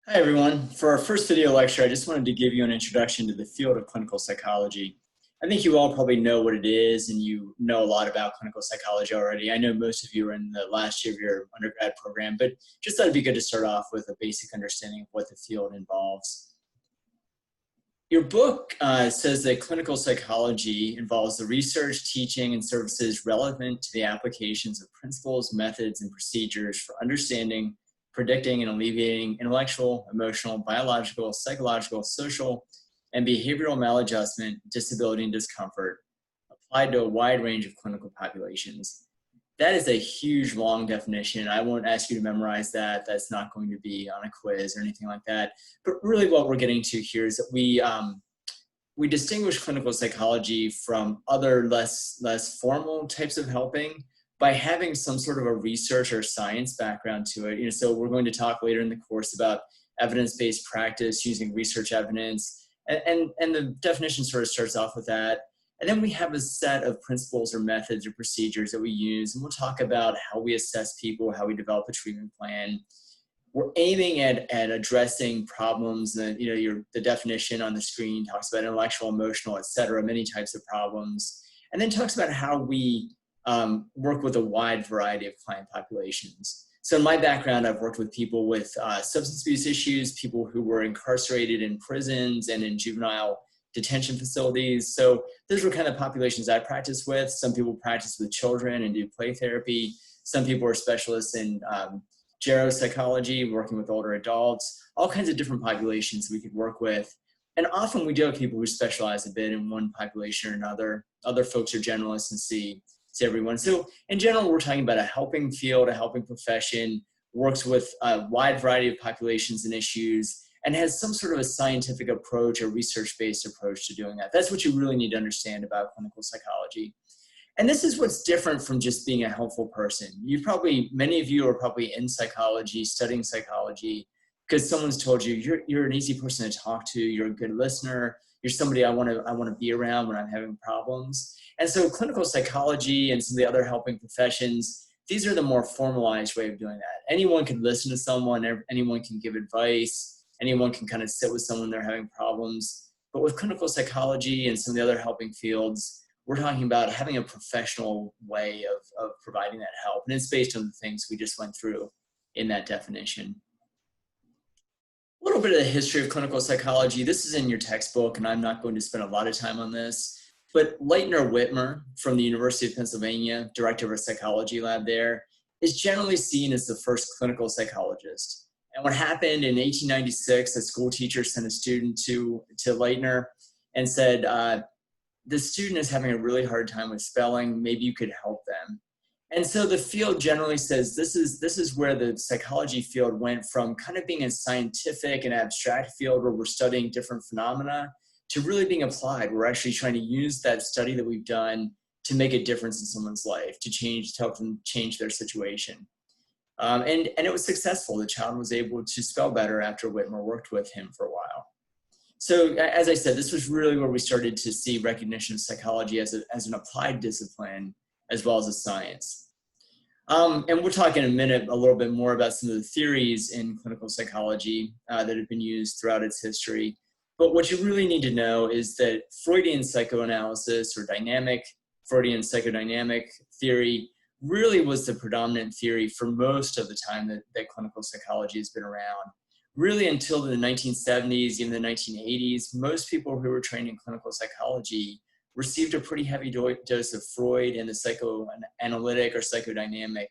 Hi, everyone. For our first video lecture, I just wanted to give you an introduction to the field of clinical psychology. I think you all probably know what it is and you know a lot about clinical psychology already. I know most of you are in the last year of your undergrad program, but just thought it'd be good to start off with a basic understanding of what the field involves. Your book says that clinical psychology involves the research, teaching, and services relevant to the applications of principles, methods, and procedures for understanding, predicting, and alleviating intellectual, emotional, biological, psychological, social, and behavioral maladjustment, disability, and discomfort applied to a wide range of clinical populations. That is a huge, long definition. I won't ask you to memorize that. That's not going to be on a quiz or anything like that. But really what we're getting to here is that we distinguish clinical psychology from other less formal types of helping by having some sort of a research or science background to it. So we're going to talk later in the course about evidence-based practice using research evidence. And the definition sort of starts off with that. And then we have a set of principles or methods or procedures that we use. And we'll talk about how we assess people, how we develop a treatment plan. We're aiming at addressing problems that, the definition on the screen talks about intellectual, emotional, et cetera, many types of problems. And then talks about how we work with a wide variety of client populations. So in my background, I've worked with people with substance abuse issues, people who were incarcerated in prisons and in juvenile detention facilities. So those were kind of populations I practice with. Some people practice with children and do play therapy. Some people are specialists in geropsychology, working with older adults, all kinds of different populations we could work with. And often we do have people who specialize a bit in one population or another. Other folks are generalists and see everyone. So in general, we're talking about a helping field, a helping profession, works with a wide variety of populations and issues, and has some sort of a scientific approach or research-based approach to doing that. That's what you really need to understand about clinical psychology. And this is what's different from just being a helpful person. Many of you are probably in psychology, studying psychology, because someone's told you, you're an easy person to talk to, you're a good listener, you're somebody I want to be around when I'm having problems. And so clinical psychology and some of the other helping professions, these are the more formalized way of doing that. Anyone can listen to someone, anyone can give advice, anyone can kind of sit with someone they're having problems. But with clinical psychology and some of the other helping fields, we're talking about having a professional way of providing that help. And it's based on the things we just went through in that definition. A little bit of the history of clinical psychology. This is in your textbook, and I'm not going to spend a lot of time on this. But Leitner Whitmer from the University of Pennsylvania, director of a psychology lab there, is generally seen as the first clinical psychologist. And what happened in 1896, a school teacher sent a student to Leitner and said, the student is having a really hard time with spelling, maybe you could help them. And so the field generally says this is where the psychology field went from kind of being a scientific and abstract field where we're studying different phenomena to really being applied. We're actually trying to use that study that we've done to make a difference in someone's life, to help them change their situation. And it was successful. The child was able to spell better after Whitmer worked with him for a while. So as I said, this was really where we started to see recognition of psychology as an applied discipline as well as a science. And we'll talk in a minute a little bit more about some of the theories in clinical psychology that have been used throughout its history. But what you really need to know is that Freudian psychoanalysis or Freudian psychodynamic theory really was the predominant theory for most of the time that clinical psychology has been around. Really until the 1970s, even the 1980s, most people who were trained in clinical psychology received a pretty heavy dose of Freud and the psychoanalytic or psychodynamic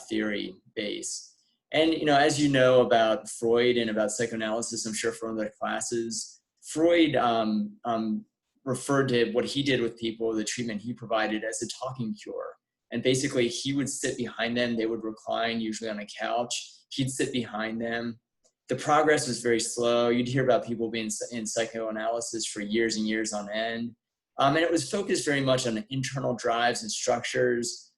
theory base. And as you know about Freud and about psychoanalysis, I'm sure from other classes, Freud referred to what he did with people, the treatment he provided, as a talking cure. And basically he would sit behind them, they would recline, usually on a couch, he'd sit behind them. The progress was very slow. You'd hear about people being in psychoanalysis for years and years on end. And it was focused very much on internal drives and structures,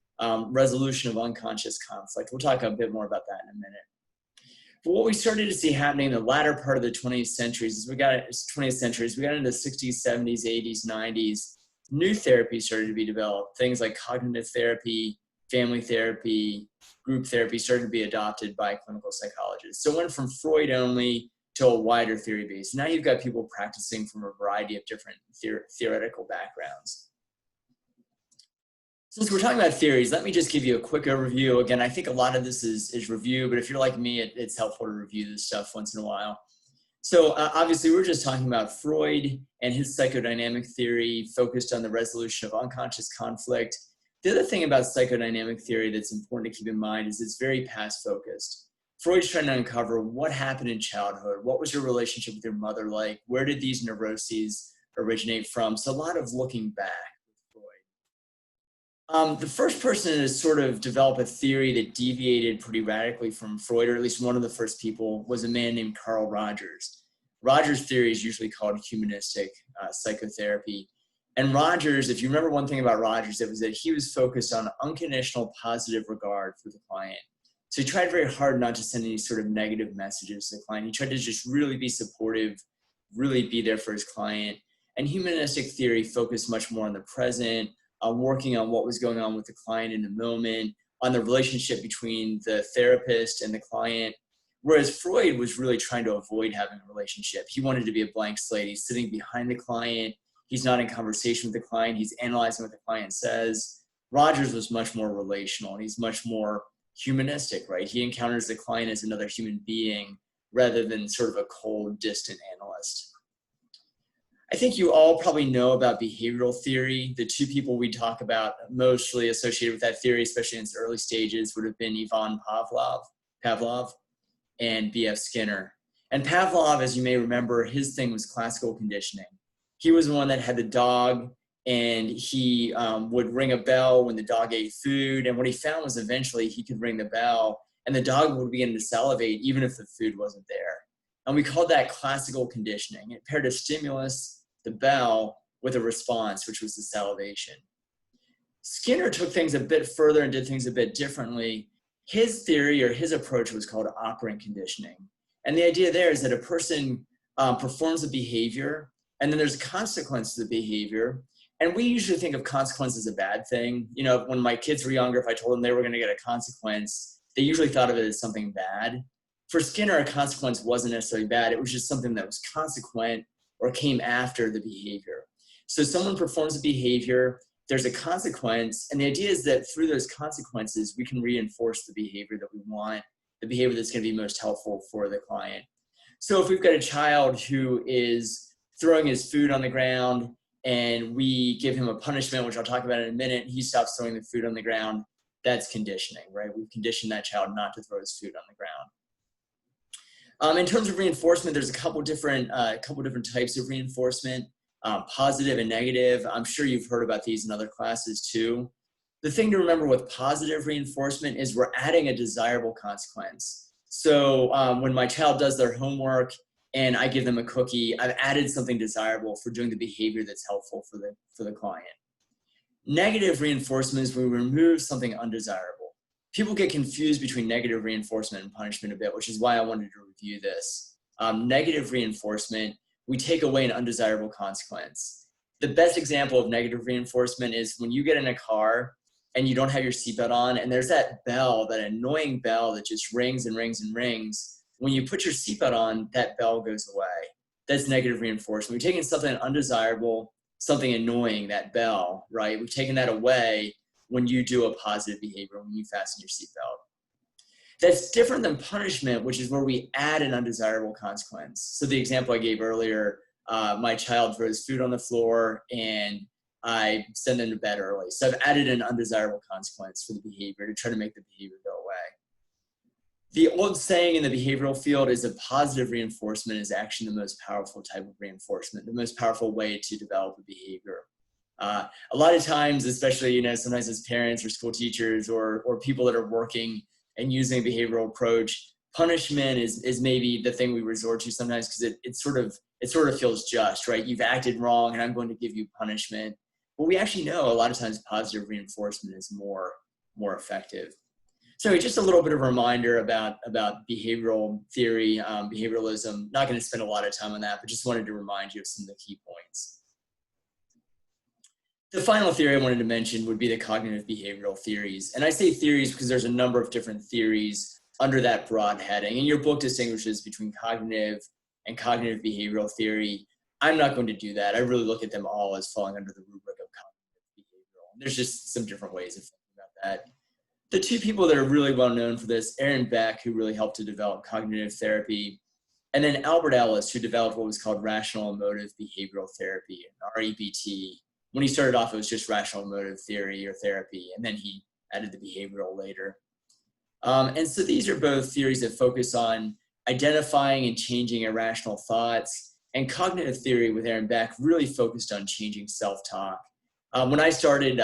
resolution of unconscious conflict. We'll talk a bit more about that in a minute. But what we started to see happening in the latter part of the 20th century is we got into the 60s, 70s, 80s, 90s, new therapies started to be developed. Things like cognitive therapy, family therapy, group therapy started to be adopted by clinical psychologists. So it went from Freud only to a wider theory base. Now you've got people practicing from a variety of different theoretical backgrounds. Since we're talking about theories, let me just give you a quick overview. Again, I think a lot of this is review, but if you're like me, it's helpful to review this stuff once in a while. So obviously, we're just talking about Freud and his psychodynamic theory focused on the resolution of unconscious conflict. The other thing about psychodynamic theory that's important to keep in mind is it's very past focused. Freud's trying to uncover what happened in childhood, what was your relationship with your mother like, where did these neuroses originate from? So a lot of looking back with Freud. The first person to sort of develop a theory that deviated pretty radically from Freud, or at least one of the first people, was a man named Carl Rogers. Rogers' theory is usually called humanistic psychotherapy. And Rogers, if you remember one thing about Rogers, it was that he was focused on unconditional positive regard for the client. So he tried very hard not to send any sort of negative messages to the client. He tried to just really be supportive, really be there for his client. And humanistic theory focused much more on the present, working on what was going on with the client in the moment, on the relationship between the therapist and the client. Whereas Freud was really trying to avoid having a relationship. He wanted to be a blank slate. He's sitting behind the client. He's not in conversation with the client. He's analyzing what the client says. Rogers was much more relational, and he's much more humanistic, right? He encounters the client as another human being rather than sort of a cold, distant analyst. I think you all probably know about behavioral theory. The two people we talk about mostly associated with that theory, especially in its early stages, would have been Ivan Pavlov and B.F. Skinner. And Pavlov, as you may remember, his thing was classical conditioning. He was the one that had the dog, and he would ring a bell when the dog ate food. And what he found was eventually he could ring the bell and the dog would begin to salivate even if the food wasn't there. And we called that classical conditioning. It paired a stimulus, the bell, with a response, which was the salivation. Skinner took things a bit further and did things a bit differently. His theory or his approach was called operant conditioning. And the idea there is that a person performs a behavior, and then there's a consequence to the behavior. And we usually think of consequence as a bad thing. You know, when my kids were younger, if I told them they were going to get a consequence, they usually thought of it as something bad. For Skinner, a consequence wasn't necessarily bad. It was just something that was consequent or came after the behavior. So someone performs a behavior, there's a consequence, and the idea is that through those consequences, we can reinforce the behavior that we want, the behavior that's going to be most helpful for the client. So if we've got a child who is throwing his food on the ground and we give him a punishment, which I'll talk about in a minute, he stops throwing the food on the ground, that's conditioning, right? We've conditioned that child not to throw his food on the ground. In terms of reinforcement, there's a couple different types of reinforcement, positive and negative. I'm sure you've heard about these in other classes too. The thing to remember with positive reinforcement is we're adding a desirable consequence. So when my child does their homework and I give them a cookie, I've added something desirable for doing the behavior that's helpful for the client. Negative reinforcement is when we remove something undesirable. People get confused between negative reinforcement and punishment a bit, which is why I wanted to review this. Negative reinforcement, we take away an undesirable consequence. The best example of negative reinforcement is when you get in a car and you don't have your seatbelt on, and there's that bell, that annoying bell that just rings and rings and rings. When you put your seatbelt on, that bell goes away. That's negative reinforcement. We've taken something undesirable, something annoying, that bell, right? We've taken that away when you do a positive behavior, when you fasten your seatbelt. That's different than punishment, which is where we add an undesirable consequence. So the example I gave earlier, my child throws food on the floor and I send them to bed early. So I've added an undesirable consequence for the behavior to try to make the behavior go away. The old saying in the behavioral field is that positive reinforcement is actually the most powerful type of reinforcement, the most powerful way to develop a behavior. A lot of times, especially, sometimes as parents or school teachers or people that are working and using a behavioral approach, punishment is maybe the thing we resort to sometimes because it sort of feels just, right? You've acted wrong and I'm going to give you punishment. But we actually know a lot of times positive reinforcement is more effective. So just a little bit of a reminder about behavioral theory, behavioralism. Not going to spend a lot of time on that, but just wanted to remind you of some of the key points. The final theory I wanted to mention would be the cognitive behavioral theories. And I say theories because there's a number of different theories under that broad heading. And your book distinguishes between cognitive and cognitive behavioral theory. I'm not going to do that. I really look at them all as falling under the rubric of cognitive behavioral. There's just some different ways of thinking about that. The two people that are really well known for this, Aaron Beck, who really helped to develop cognitive therapy, and then Albert Ellis, who developed what was called rational emotive behavioral therapy, REBT. When he started off, it was just rational emotive theory or therapy, and then he added the behavioral later. And so these are both theories that focus on identifying and changing irrational thoughts, and cognitive theory with Aaron Beck really focused on changing self-talk. When I started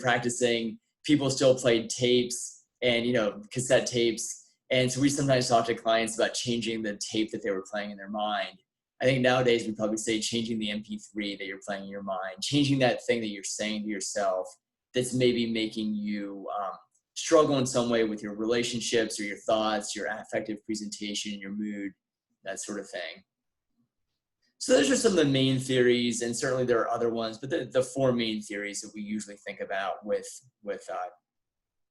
practicing, people still played tapes and cassette tapes, and so we sometimes talk to clients about changing the tape that they were playing in their mind. I think nowadays we probably say changing the MP3 that you're playing in your mind, changing that thing that you're saying to yourself that's maybe making you struggle in some way with your relationships or your thoughts, your affective presentation, your mood, that sort of thing. So those are some of the main theories, and certainly there are other ones, but the four main theories that we usually think about with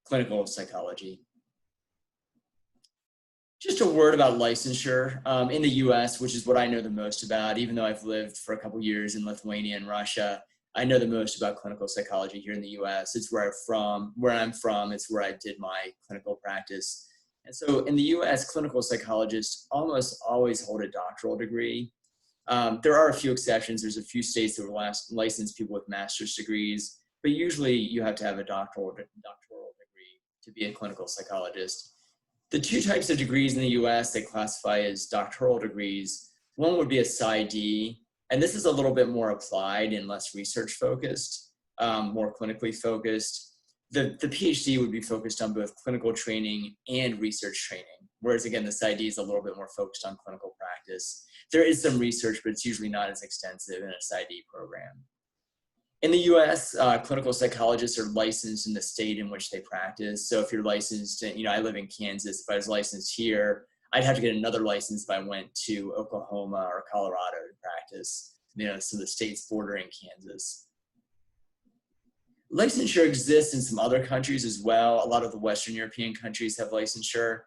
clinical psychology. Just a word about licensure in the US, which is what I know the most about. Even though I've lived for a couple years in Lithuania and Russia, I know the most about clinical psychology here in the US. It's where I'm from. It's where I did my clinical practice. And so in the US, clinical psychologists almost always hold a doctoral degree. There are a few exceptions. There's a few states that will license people with master's degrees, but usually you have to have a doctoral degree to be a clinical psychologist. The two types of degrees in the US they classify as doctoral degrees, one would be a PsyD, and this is a little bit more applied and less research focused, more clinically focused. The PhD would be focused on both clinical training and research training, whereas again, the PsyD is a little bit more focused on clinical practice. There is some research, but it's usually not as extensive in a PsyD program. In the US, clinical psychologists are licensed in the state in which they practice. So if you're licensed, I live in Kansas. If I was licensed here, I'd have to get another license if I went to Oklahoma or Colorado to practice, some of the states bordering Kansas. Licensure exists in some other countries as well. A lot of the Western European countries have licensure.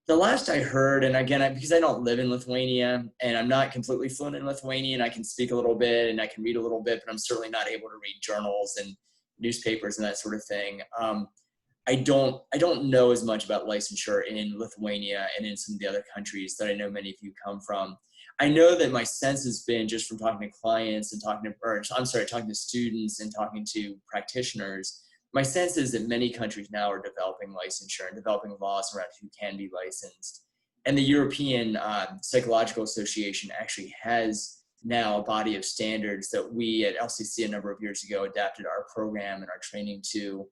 The last I heard, and again, because I don't live in Lithuania and I'm not completely fluent in Lithuanian, I can speak a little bit and I can read a little bit, but I'm certainly not able to read journals and newspapers and that sort of thing. I don't know as much about licensure in Lithuania and in some of the other countries that I know many of you come from. I know that my sense has been just from talking to clients and talking to students and talking to practitioners. My sense is that many countries now are developing licensure and developing laws around who can be licensed. And the European Psychological Association actually has now a body of standards that we at LCC a number of years ago adapted our program and our training to,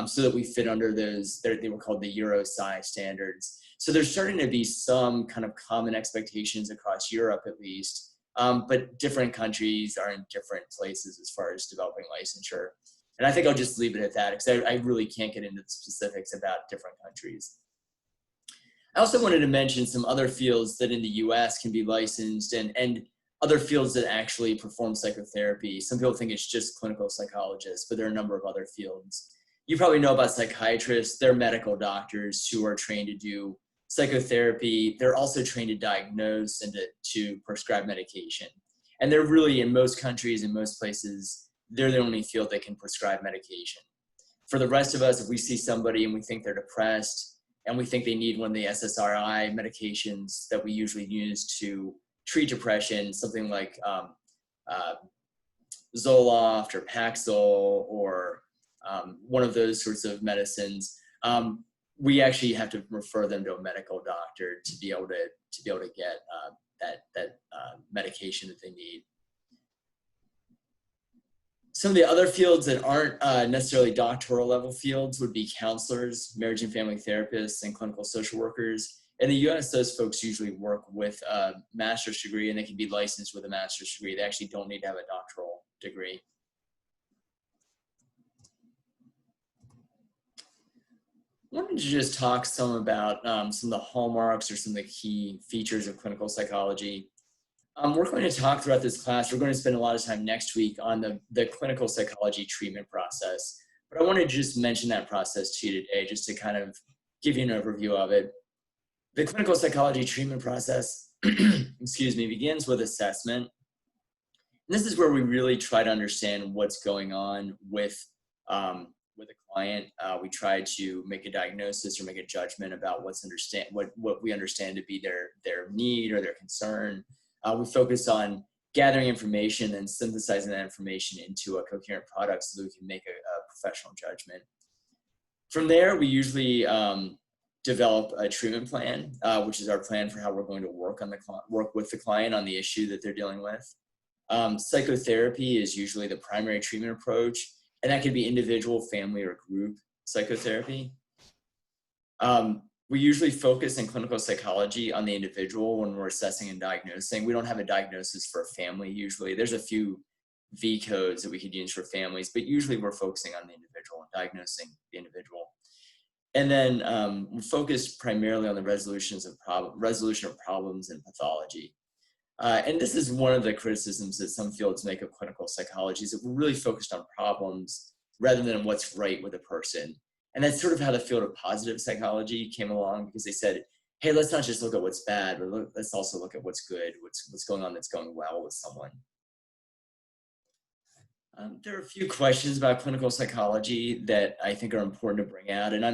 so that we fit under those, they were called the Euro-Psy standards. So there's starting to be some kind of common expectations across Europe at least, but different countries are in different places as far as developing licensure. And I think I'll just leave it at that because I really can't get into the specifics about different countries. I also wanted to mention some other fields that in the US can be licensed and other fields that actually perform psychotherapy. Some people think it's just clinical psychologists, but there are a number of other fields. You probably know about psychiatrists. They're medical doctors who are trained to do psychotherapy. They're also trained to diagnose and to prescribe medication. And they're really, in most countries, in most places, they're the only field that can prescribe medication. For the rest of us, if we see somebody and we think they're depressed and we think they need one of the SSRI medications that we usually use to treat depression, something like Zoloft or Paxil or one of those sorts of medicines, we actually have to refer them to a medical doctor to be able to get that medication that they need. Some of the other fields that aren't necessarily doctoral level fields would be counselors, marriage and family therapists, and clinical social workers. In the US, those folks usually work with a master's degree and they can be licensed with a master's degree. They actually don't need to have a doctoral degree. I wanted to just talk some about some of the hallmarks or some of the key features of clinical psychology. We're going to talk throughout this class. We're going to spend a lot of time next week on the clinical psychology treatment process. But I wanted to just mention that process to you today, just to kind of give you an overview of it. The clinical psychology treatment process, excuse me, begins with assessment. And this is where we really try to understand what's going on with a client. We try to make a diagnosis or make a judgment about what we understand to be their need or their concern. We focus on gathering information and synthesizing that information into a coherent product so that we can make a professional judgment. From there, we usually develop a treatment plan, which is our plan for how we're going to work with the client on the issue that they're dealing with. Psychotherapy is usually the primary treatment approach, and that can be individual, family, or group psychotherapy. We usually focus in clinical psychology on the individual when we're assessing and diagnosing. We don't have a diagnosis for a family usually. There's a few V codes that we could use for families, but usually we're focusing on the individual and diagnosing the individual. And then we focus primarily on the resolution of problems and pathology. And this is one of the criticisms that some fields make of clinical psychology, is that we're really focused on problems rather than what's right with a person. And that's sort of how the field of positive psychology came along, because they said, hey, let's not just look at what's bad, but let's also look at what's good, what's going on that's going well with someone. There are a few questions about clinical psychology that I think are important to bring out. And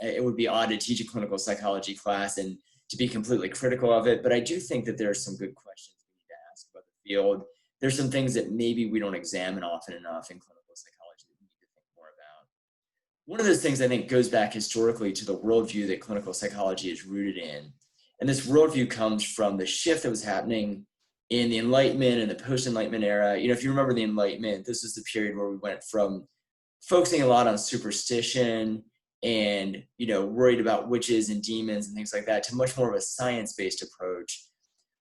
it would be odd to teach a clinical psychology class and to be completely critical of it, but I do think that there are some good questions we need to ask about the field. There's some things that maybe we don't examine often enough in clinical psychology that we need to think more about. One of those things I think goes back historically to the worldview that clinical psychology is rooted in. And this worldview comes from the shift that was happening in the Enlightenment and the post-Enlightenment era. If you remember the Enlightenment, this was the period where we went from focusing a lot on superstition and worried about witches and demons and things like that, to much more of a science-based approach.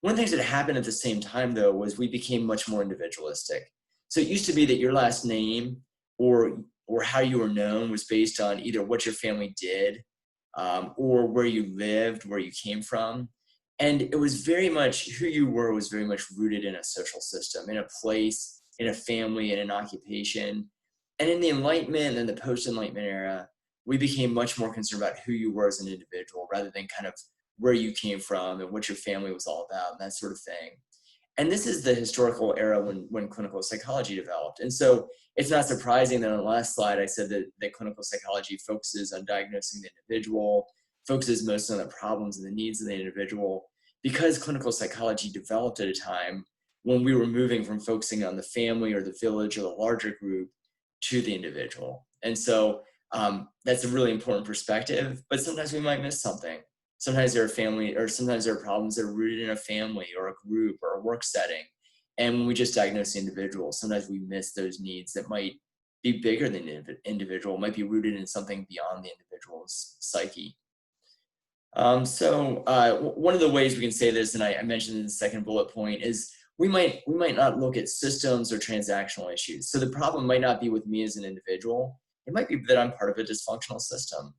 One of the things that happened at the same time, though, was we became much more individualistic. So it used to be that your last name or how you were known was based on either what your family did or where you lived, where you came from. And it was very much, who you were was very much rooted in a social system, in a place, in a family, in an occupation. And in the Enlightenment and the post-Enlightenment era, we became much more concerned about who you were as an individual rather than kind of where you came from and what your family was all about and that sort of thing. And this is the historical era when clinical psychology developed. And so it's not surprising that on the last slide I said that clinical psychology focuses on diagnosing the individual, focuses mostly on the problems and the needs of the individual, because clinical psychology developed at a time when we were moving from focusing on the family or the village or the larger group to the individual. And so that's a really important perspective, but sometimes we might miss something. Sometimes there are problems that are rooted in a family or a group or a work setting. And when we just diagnose the individual, sometimes we miss those needs that might be bigger than the individual, might be rooted in something beyond the individual's psyche. One of the ways we can say this, and I mentioned in the second bullet point, is we might not look at systems or transactional issues. So the problem might not be with me as an individual. It might be that I'm part of a dysfunctional system.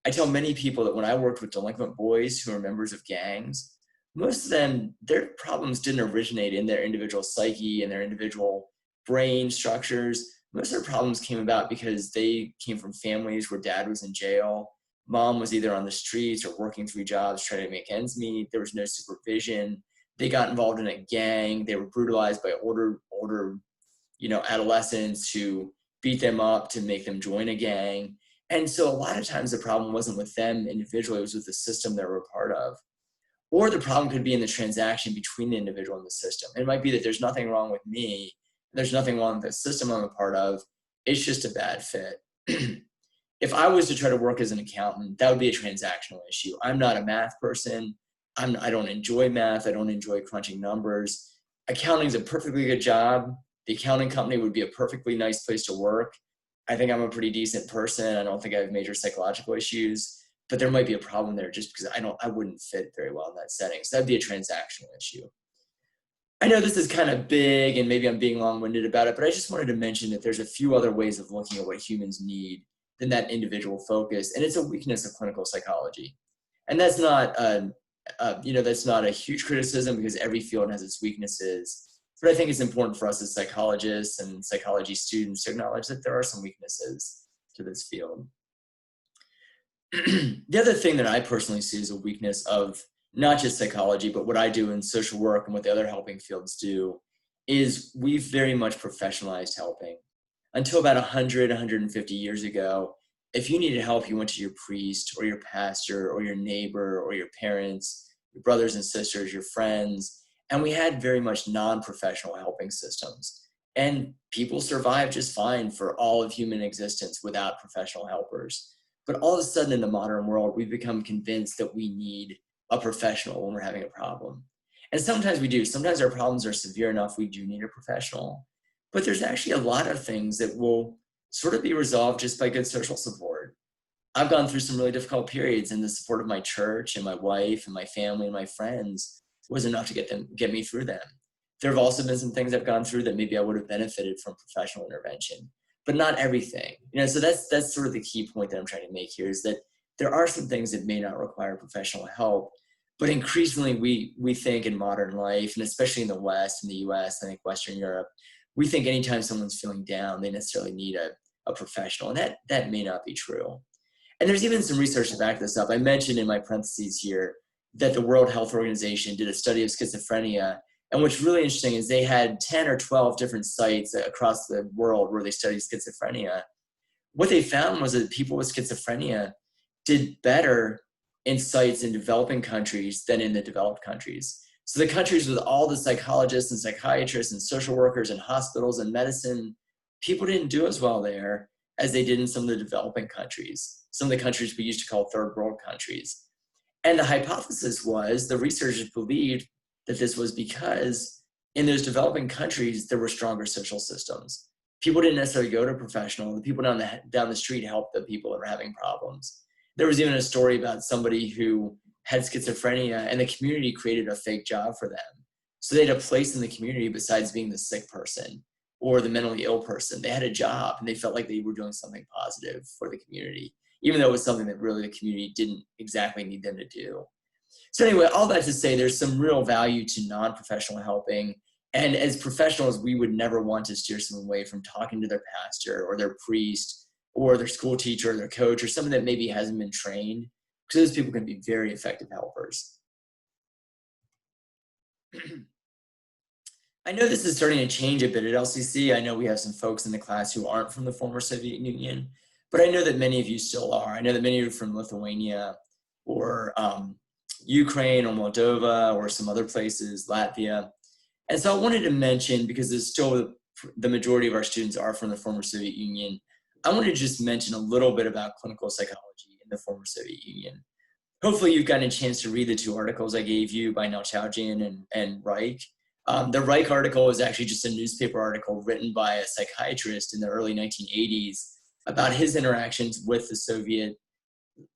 I tell many people that when I worked with delinquent boys who are members of gangs, most of them, their problems didn't originate in their individual psyche and their individual brain structures. Most of their problems came about because they came from families where dad was in jail, mom was either on the streets or working 3 jobs trying to make ends meet. There was no supervision. They got involved in a gang. They were brutalized by older adolescents who beat them up to make them join a gang. And so a lot of times the problem wasn't with them individually, it was with the system they were a part of. Or the problem could be in the transaction between the individual and the system. It might be that there's nothing wrong with me, there's nothing wrong with the system I'm a part of, it's just a bad fit. If I was to try to work as an accountant, that would be a transactional issue. I'm not a math person. I don't enjoy math. I don't enjoy crunching numbers. Accounting is a perfectly good job. The accounting company would be a perfectly nice place to work. I think I'm a pretty decent person. I don't think I have major psychological issues, but there might be a problem there just because I wouldn't fit very well in that setting. So that'd be a transactional issue. I know this is kind of big and maybe I'm being long-winded about it, but I just wanted to mention that there's a few other ways of looking at what humans need than that individual focus. And it's a weakness of clinical psychology. And that's not That's not a huge criticism because every field has its weaknesses. But I think it's important for us as psychologists and psychology students to acknowledge that there are some weaknesses to this field. The other thing that I personally see as a weakness of not just psychology, but what I do in social work and what the other helping fields do is we've very much professionalized helping. Until about 100, 150 years ago, if you needed help, you went to your priest or your pastor or your neighbor or your parents, your brothers and sisters, your friends, and we had very much non-professional helping systems. And people survived just fine for all of human existence without professional helpers. But all of a sudden in the modern world, we've become convinced that we need a professional when we're having a problem. And sometimes we do. Sometimes our problems are severe enough we do need a professional. But there's actually a lot of things that will sort of be resolved just by good social support. I've gone through some really difficult periods, and the support of my church and my wife and my family and my friends was enough to get me through them. There have also been some things I've gone through that maybe I would have benefited from professional intervention, but not everything. So that's sort of the key point that I'm trying to make here, is that there are some things that may not require professional help, but increasingly we think in modern life, and especially in the West, in the US, I think Western Europe, we think anytime someone's feeling down, they necessarily need a professional, and that may not be true. And there's even some research to back this up. I mentioned in my parentheses here that the World Health Organization did a study of schizophrenia, and what's really interesting is they had 10 or 12 different sites across the world where they studied schizophrenia. What they found was that people with schizophrenia did better in sites in developing countries than in the developed countries. So the countries with all the psychologists and psychiatrists and social workers and hospitals and medicine, people didn't do as well there as they did in some of the developing countries, some of the countries we used to call third world countries. And the hypothesis was, the researchers believed that this was because in those developing countries, there were stronger social systems. People didn't necessarily go to professional. The people down the street helped the people that were having problems. There was even a story about somebody who had schizophrenia and the community created a fake job for them. So they had a place in the community besides being the sick person or the mentally ill person. They had a job and they felt like they were doing something positive for the community, even though it was something that really the community didn't exactly need them to do. So anyway, all that to say, there's some real value to non-professional helping. And as professionals, we would never want to steer someone away from talking to their pastor or their priest or their school teacher or their coach or someone that maybe hasn't been trained, because those people can be very effective helpers. I know this is starting to change a bit at LCC. I know we have some folks in the class who aren't from the former Soviet Union, but I know that many of you still are. I know that many of you are from Lithuania or Ukraine or Moldova or some other places, Latvia. And so I wanted to mention, because there's still the majority of our students are from the former Soviet Union, I wanted to just mention a little bit about clinical psychology in the former Soviet Union. Hopefully you've gotten a chance to read the two articles I gave you by Nalchaujian and Reich. The Reich article was actually just a newspaper article written by a psychiatrist in the early 1980s about his interactions with the Soviet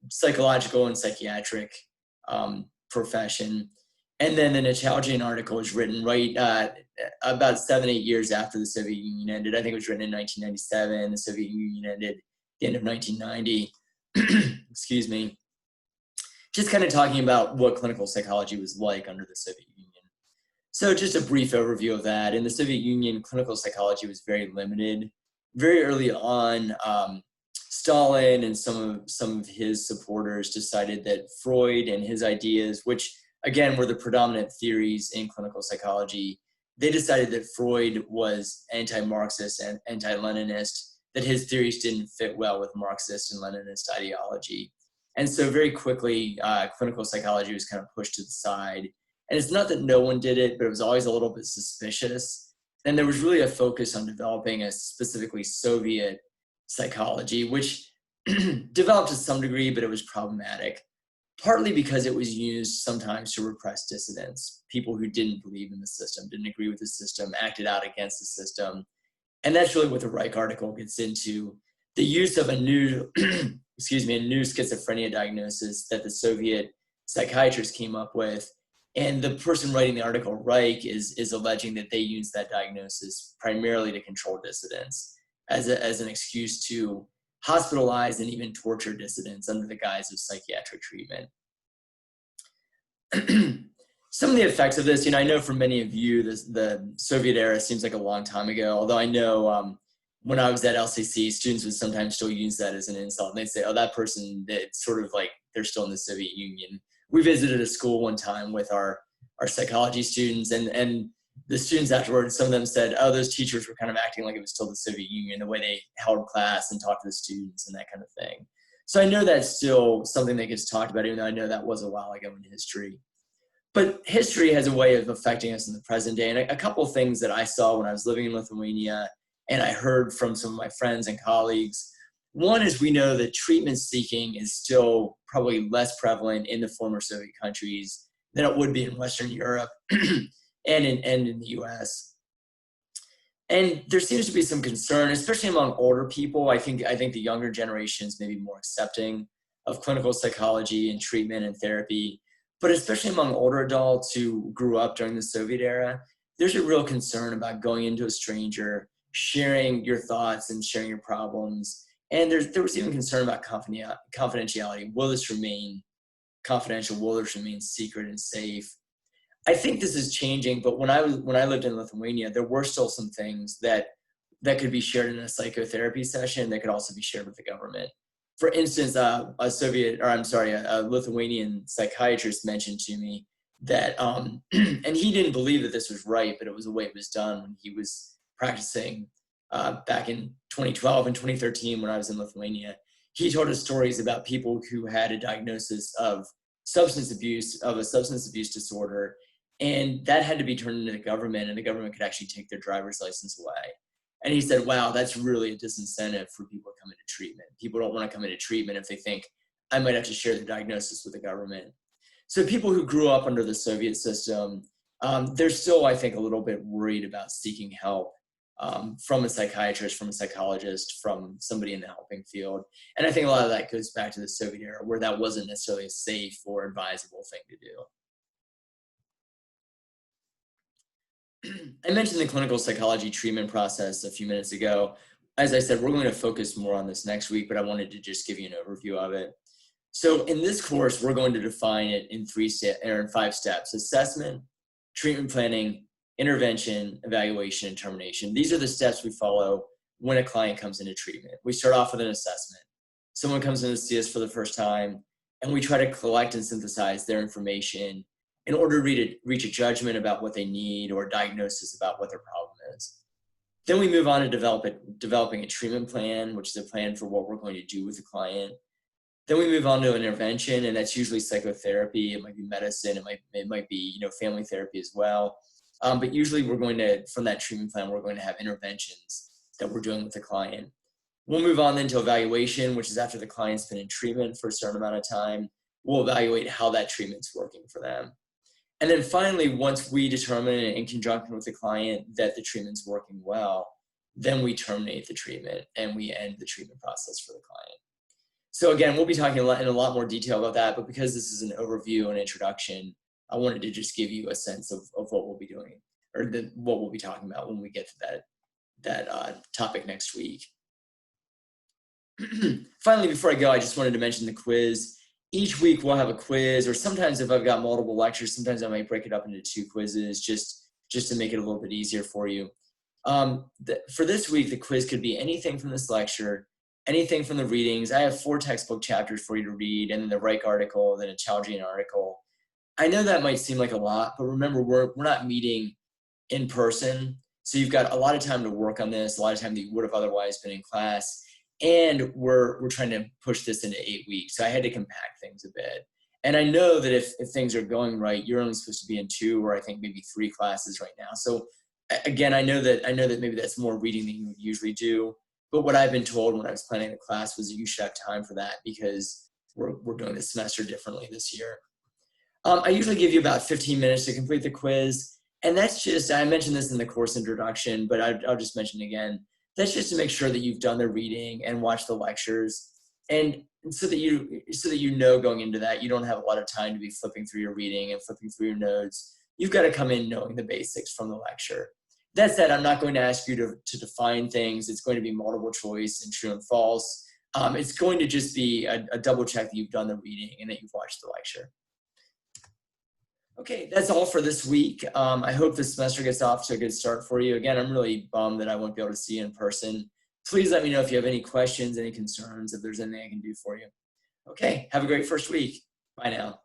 psychological and psychiatric profession. And then the Nalchaujian article was written right about 7-8 years after the Soviet Union ended. I think it was written in 1997. The Soviet Union ended at the end of 1990. Excuse me. Just kind of talking about what clinical psychology was like under the Soviet Union. So just a brief overview of that. In the Soviet Union, clinical psychology was very limited. Very early on, Stalin and some of his supporters decided that Freud and his ideas, which again were the predominant theories in clinical psychology, they decided that Freud was anti-Marxist and anti-Leninist, that his theories didn't fit well with Marxist and Leninist ideology. And so very quickly, clinical psychology was kind of pushed to the side. And it's not that no one did it, but it was always a little bit suspicious. And there was really a focus on developing a specifically Soviet psychology, which developed to some degree, but it was problematic, partly because it was used sometimes to repress dissidents, people who didn't believe in the system, didn't agree with the system, acted out against the system. And that's really what the Reich article gets into, the use of a new, a new schizophrenia diagnosis that the Soviet psychiatrists came up with. And the person writing the article, Reich, is alleging that they used that diagnosis primarily to control dissidents as an excuse to hospitalize and even torture dissidents under the guise of psychiatric treatment. Some of the effects of this, I know for many of you, the Soviet era seems like a long time ago, although I know when I was at LCC, students would sometimes still use that as an insult. And they'd say, oh, that person, it's sort of like they're still in the Soviet Union. We visited a school one time with our psychology students, and the students afterwards, some of them said, oh, those teachers were kind of acting like it was still the Soviet Union, the way they held class and talked to the students and that kind of thing. So I know that's still something that gets talked about, even though I know that was a while ago in history. But history has a way of affecting us in the present day. And a couple of things that I saw when I was living in Lithuania and I heard from some of my friends and colleagues. One is we know that treatment seeking is still probably less prevalent in the former Soviet countries than it would be in Western Europe and in the US. And there seems to be some concern, especially among older people. I think the younger generations may be more accepting of clinical psychology and treatment and therapy. But especially among older adults who grew up during the Soviet era, there's a real concern about going into a stranger, sharing your thoughts and sharing your problems. And there was even concern about confidentiality. Will this remain confidential? Will this remain secret and safe? I think this is changing, but when I lived in Lithuania, there were still some things that could be shared in a psychotherapy session that could also be shared with the government. For instance, a Lithuanian psychiatrist mentioned to me that, and he didn't believe that this was right, but it was the way it was done when he was practicing back in 2012 and 2013 when I was in Lithuania. He told us stories about people who had a diagnosis of a substance abuse disorder, and that had to be turned into the government, and the government could actually take their driver's license away. And he said, wow, that's really a disincentive for people to come into treatment. People don't want to come into treatment if they think I might have to share the diagnosis with the government. So people who grew up under the Soviet system, they're still, I think, a little bit worried about seeking help from a psychiatrist, from a psychologist, from somebody in the helping field. And I think a lot of that goes back to the Soviet era, where that wasn't necessarily a safe or advisable thing to do. I mentioned the clinical psychology treatment process a few minutes ago. As I said, we're going to focus more on this next week, but I wanted to just give you an overview of it. So in this course, we're going to define it in 5 steps: assessment, treatment planning, intervention, evaluation, and termination. These are the steps we follow when a client comes into treatment. We start off with an assessment. Someone comes in to see us for the first time, and we try to collect and synthesize their information in order to reach a judgment about what they need or a diagnosis about what their problem is. Then we move on to developing a treatment plan, which is a plan for what we're going to do with the client. Then we move on to an intervention, and that's usually psychotherapy. It might be medicine. It might be family therapy as well. But usually from that treatment plan, we're going to have interventions that we're doing with the client. We'll move on then to evaluation, which is after the client's been in treatment for a certain amount of time. We'll evaluate how that treatment's working for them. And then finally, once we determine in conjunction with the client that the treatment's working well, then we terminate the treatment and we end the treatment process for the client. So again, we'll be talking in a lot more detail about that, but because this is an overview and introduction, I wanted to just give you a sense of what we'll be doing, or what we'll be talking about when we get to that topic next week. Finally, before I go, I just wanted to mention the quiz. Each week we'll have a quiz, or sometimes if I've got multiple lectures, sometimes I might break it up into 2 quizzes just to make it a little bit easier for you. For this week, the quiz could be anything from this lecture, anything from the readings. I have 4 textbook chapters for you to read, and then the Reich article, then a Chaljian article. I know that might seem like a lot, but remember, we're not meeting in person, so you've got a lot of time to work on this, a lot of time that you would have otherwise been in class. And we're trying to push this into 8 weeks. So I had to compact things a bit. And I know that if things are going right, you're only supposed to be in 2 or I think maybe 3 classes right now. So again, I know that maybe that's more reading than you would usually do. But what I've been told when I was planning the class was that you should have time for that because we're doing the semester differently this year. I usually give you about 15 minutes to complete the quiz. And that's just, I mentioned this in the course introduction, but I'll just mention it again. That's just to make sure that you've done the reading and watched the lectures, and so that you know going into that you don't have a lot of time to be flipping through your reading and flipping through your notes. You've got to come in knowing the basics from the lecture. That said, I'm not going to ask you to define things. It's going to be multiple choice and true and false. It's going to just be a double check that you've done the reading and that you've watched the lecture. Okay, that's all for this week. I hope this semester gets off to a good start for you. Again, I'm really bummed that I won't be able to see you in person. Please let me know if you have any questions, any concerns, if there's anything I can do for you. Okay, have a great first week. Bye now.